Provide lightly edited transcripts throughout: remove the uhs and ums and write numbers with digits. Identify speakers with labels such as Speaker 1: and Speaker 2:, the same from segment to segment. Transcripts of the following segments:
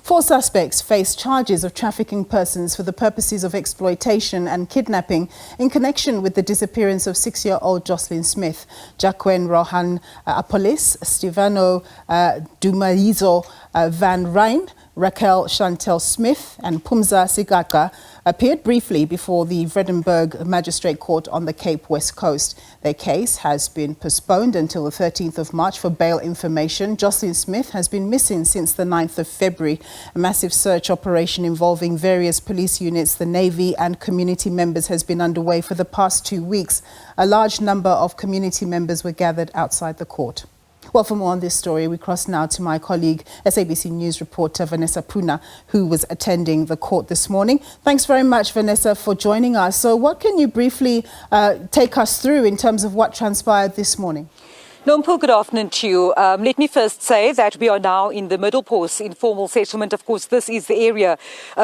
Speaker 1: 4 suspects face charges of trafficking persons for the purposes of exploitation and kidnapping in connection with the disappearance of 6-year-old Joslin Smith, Jacqueline Rohan Apolis, Stefano Dumaizo Van Rijn, Raquel Chantel Smith and Poonah Sigaka appeared briefly before the Vredenburg Magistrate Court on the Cape West Coast. Their case has been postponed until the 13th of March for bail information. Joslin Smith has been missing since the 9th of February. A massive search operation involving various police units, the Navy and community members has been underway for the past 2 weeks. A large number of community members were gathered outside the court. Well, for more on this story, we cross now to my colleague, SABC News reporter Vanessa Poonah, who was attending the court this morning. Thanks very much, Vanessa, for joining us. So what can you briefly take us through in terms of what transpired this morning?
Speaker 2: Nompo, good afternoon to you. Let me first say that we are now in the Middle Post informal settlement. Of course, this is the area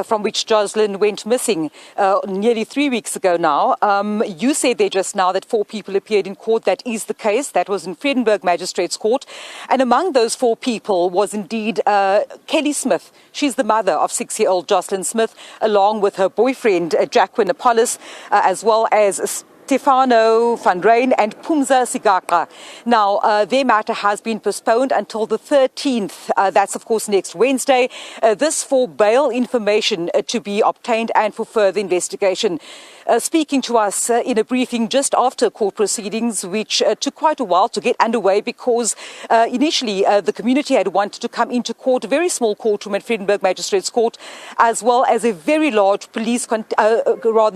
Speaker 2: from which Joslin went missing nearly 3 weeks ago now. You said there just now that 4 people appeared in court. That is the case. That was in Vredenburg Magistrates Court. And among those 4 people was indeed Kelly Smith. She's the mother of 6-year-old Joslin Smith, along with her boyfriend, Jacqueline Apolis, as well as Stefano Van Rijn and Poonah Sigaka. Now, their matter has been postponed until the 13th. That's, of course, next Wednesday. This for bail information to be obtained and for further investigation. Speaking to us in a briefing just after court proceedings, which took quite a while to get underway because initially the community had wanted to come into court, a very small courtroom at Vredenburg Magistrates Court, as well as a very large police,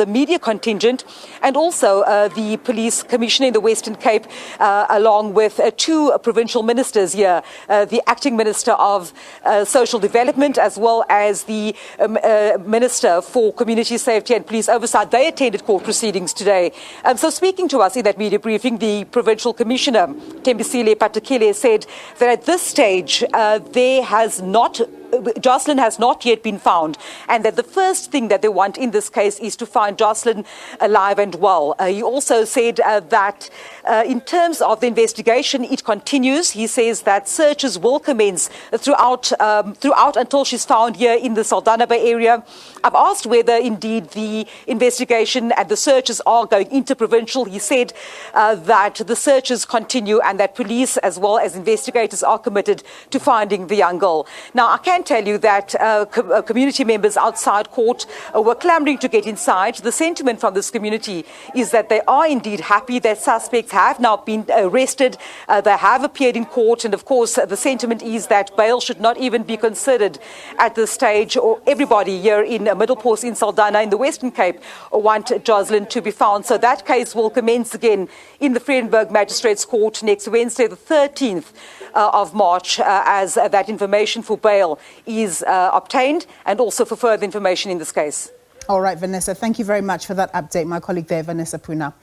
Speaker 2: media contingent, and also the police commissioner in the Western Cape, along with 2 provincial ministers here, the acting minister of social development, as well as the minister for community safety and police oversight. They attended court proceedings today. So speaking to us in that media briefing, the provincial commissioner, Tembisile Patakile, said that at this stage Joslin has not yet been found, and that the first thing that they want in this case is to find Joslin alive and well. He also said that in terms of the investigation, it continues. He says that searches will commence throughout until she's found here in the Saldanha Bay area. I've asked whether indeed the investigation and the searches are going interprovincial. He said that the searches continue and that police as well as investigators are committed to finding the young girl. Now, I can tell you that community members outside court were clamoring to get inside. The sentiment from this community is that they are indeed happy that suspects have now been arrested. They have appeared in court, and of course the sentiment is that bail should not even be considered at this stage. Or everybody here in Middle Post in Saldanha in the Western Cape want Joslin to be found. So that case will commence again in the Vredenburg Magistrates Court next Wednesday, the 13th of March, as that information for bail is obtained, and also for further information in this case.
Speaker 1: All right, Vanessa, thank you very much for that update. My colleague there, Vanessa Poonah.